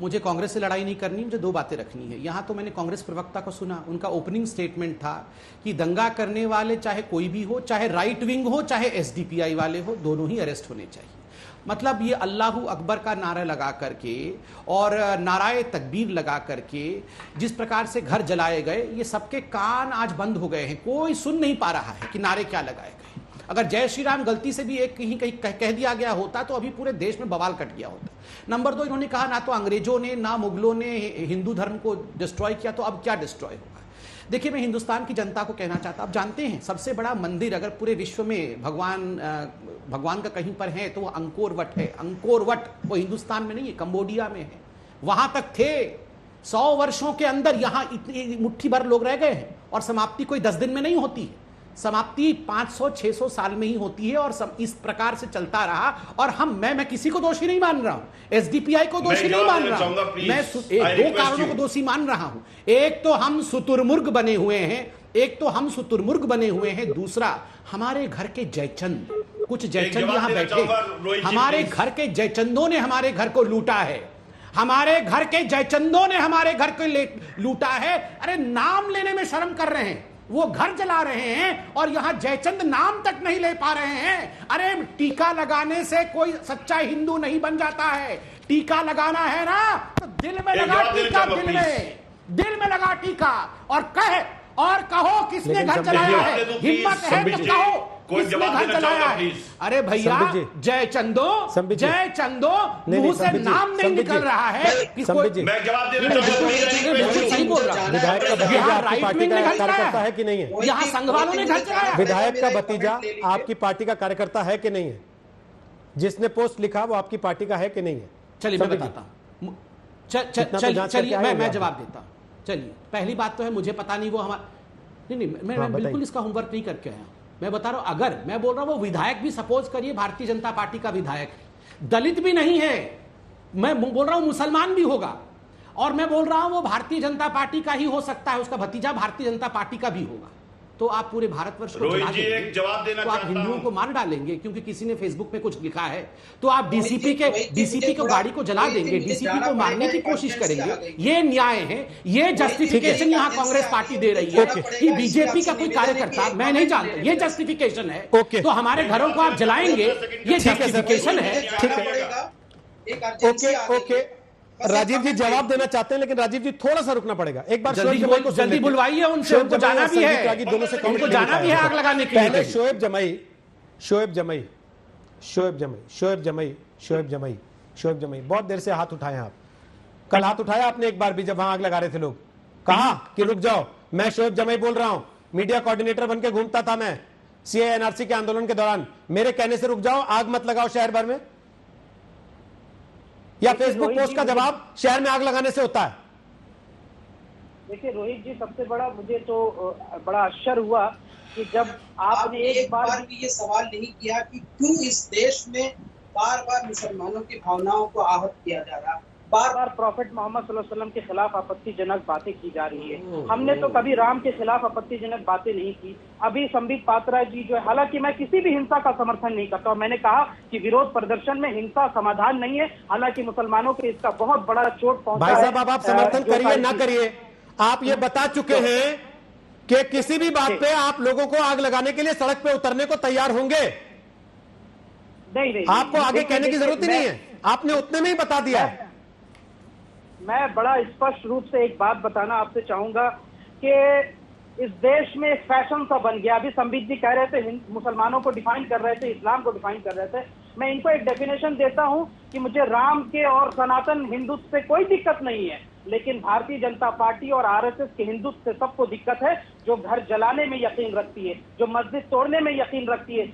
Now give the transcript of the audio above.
मुझे कांग्रेस से लड़ाई नहीं करनी, मुझे दो बातें रखनी है। यहाँ तो मैंने कांग्रेस प्रवक्ता को सुना, उनका ओपनिंग स्टेटमेंट था कि दंगा करने वाले चाहे कोई भी हो, चाहे राइट विंग हो, चाहे एसडीपीआई वाले हो, दोनों ही अरेस्ट होने चाहिए। मतलब ये अल्लाहू अकबर का नारा लगा करके और नाराए तकबीर लगा करके जिस प्रकार से घर जलाए गए, ये सबके कान आज बंद हो गए हैं, कोई सुन नहीं पा रहा है कि नारे क्या लगाए गए। अगर जय श्री राम गलती से भी एक कहीं कहीं कह दिया गया होता तो अभी पूरे देश में बवाल कट गया होता। नंबर दो, इन्होंने कहा ना तो अंग्रेजों ने ना मुगलों ने हिंदू धर्म को डिस्ट्रॉय किया, तो अब क्या डिस्ट्रॉय होगा। देखिए, मैं हिंदुस्तान की जनता को कहना चाहता, आप जानते हैं सबसे बड़ा मंदिर अगर पूरे विश्व में भगवान का कहीं पर है तो वो अंकोर वट है। अंकोर वट वो हिंदुस्तान में नहीं है, कंबोडिया में है। वहां तक थे 100 वर्षों के अंदर, यहां इतनी मुट्ठी भर लोग रह गए हैं और समाप्ति कोई 10 दिन में नहीं होती है, समाप्ति 500-600 साल में ही होती है। और इस प्रकार से चलता रहा। और मैं किसी को दोषी नहीं मान रहा हूं, एसडीपीआई को दोषी नहीं मान रहा हूं, मैं दो कारणों को दोषी मान रहा हूं। एक तो हम शुतुरमुर्ग बने हुए हैं, दूसरा हमारे घर के जयचंद, कुछ जयचंद यहां बैठे, हमारे घर के जयचंदों ने हमारे घर को लूटा है, हमारे घर के जयचंदों ने हमारे घर को लूटा है। अरे नाम लेने में शर्म कर रहे हैं, वो घर जला रहे हैं और यहां जयचंद नाम तक नहीं ले पा रहे हैं। अरे टीका लगाने से कोई सच्चा हिंदू नहीं बन जाता है। टीका लगाना है ना तो दिल में लगा टीका, दिल में लगा टीका और कहो किसने घर जलाया है, हिम्मत है तो कहो किसने घर जलाया है। अरे भैया, जयचंदो मुंह से नाम नहीं निकल रहा है। मैं जवाब देना सही बोल रहा हूं। विधायक का भतीजा आपकी पार्टी का कार्यकर्ता है कि नहीं है? यहाँ संघ वालों ने घर चलाया। विधायक का भतीजा आपकी पार्टी का कार्यकर्ता है कि नहीं है? जिसने पोस्ट लिखा वो आपकी पार्टी का है कि नहीं है? चलिए मैं बताता हूँ, चलिए मैं जवाब देता हूँ। चलिए, पहली बात तो है मुझे पता नहीं वो हमारा नहीं, मैं बिल्कुल इसका होमवर्क नहीं करके आया। मैं बता रहा हूं, अगर मैं बोल रहा हूं वो विधायक भी सपोज करिए भारतीय जनता पार्टी का विधायक है, दलित भी नहीं है, मैं बोल रहा हूं मुसलमान भी होगा, और मैं बोल रहा हूं वो भारतीय जनता पार्टी का ही हो सकता है, उसका भतीजा भारतीय जनता पार्टी का भी होगा, तो आप पूरे भारतवर्ष को जला देंगे, एक जवाब देना तो आप हिंदुओं को मार डालेंगे क्योंकि किसी ने फेसबुक पे कुछ लिखा है, तो आप डीसीपी को गाड़ी को जला देंगे, डीसीपी को मारने की कोशिश करेंगे। ये न्याय है, ये जस्टिफिकेशन यहाँ कांग्रेस पार्टी दे रही है कि बीजेपी का कोई कार्यकर्ता, मैं नहीं जानता, ये जस्टिफिकेशन है, तो हमारे घरों को आप जलाएंगे, ये जस्टिफिकेशन है। ओके, राजीव जी जवाब देना चाहते हैं, लेकिन राजीव जी थोड़ा सा रुकना पड़ेगा। एक बार जल्दी बुलवाइए उनसे, उनको जाना भी है, दोनों से उनको जाना भी है आग लगाने के लिए। शोएब जमई बहुत देर से हाथ उठाए आप। कल हाथ उठाया आपने एक बार भी जब वहां आग लगा रहे थे लोग, कहा कि रुक जाओ, मैं शोएब जमई बोल रहा हूं, मीडिया कोऑर्डिनेटर बनकर घूमता था मैं सीए एनआरसी के आंदोलन के दौरान, मेरे कहने से रुक जाओ, आग मत लगाओ शहर भर में, या फेसबुक पोस्ट का जवाब शहर में आग लगाने से होता है? देखिए रोहित जी, सबसे बड़ा मुझे तो बड़ा आश्चर्य हुआ कि जब आपने एक बार भी ये सवाल नहीं किया कि क्यों इस देश में बार बार मुसलमानों की भावनाओं को आहत किया जा रहा, बार बार प्रॉफेट मोहम्मद सल्लल्लाहु अलैहि वसल्लम के खिलाफ आपत्तिजनक बातें की जा रही है। हमने तो कभी राम के खिलाफ आपत्तिजनक बातें नहीं की। अभी संबित पात्रा जी जो है, हालांकि मैं किसी भी हिंसा का समर्थन नहीं करता, मैंने कहा कि विरोध प्रदर्शन में हिंसा समाधान नहीं है, हालांकि मुसलमानों को इसका बहुत बड़ा चोट पहुंचा है। भाई साहब, आप समर्थन करिए ना करिए, आप ये बता चुके हैं कि किसी भी बात पे आप लोगों को आग लगाने के लिए सड़क पे उतरने को तैयार होंगे। नहीं, आपको आगे कहने की जरूरत ही नहीं है, आपने उतने में ही बता दिया है। मैं बड़ा स्पष्ट रूप से एक बात बताना आपसे चाहूंगा कि इस देश में एक फैशन सा बन गया। अभी संबित जी कह रहे थे मुसलमानों को डिफाइन कर रहे थे, इस्लाम को डिफाइन कर रहे थे, मैं इनको एक डेफिनेशन देता हूं कि मुझे राम के और सनातन हिंदुत्व से कोई दिक्कत नहीं है, लेकिन भारतीय जनता पार्टी और आरएसएस के हिंदुत्व से सबको दिक्कत है, जो घर जलाने में यकीन रखती है, जो मस्जिद तोड़ने में यकीन रखती है।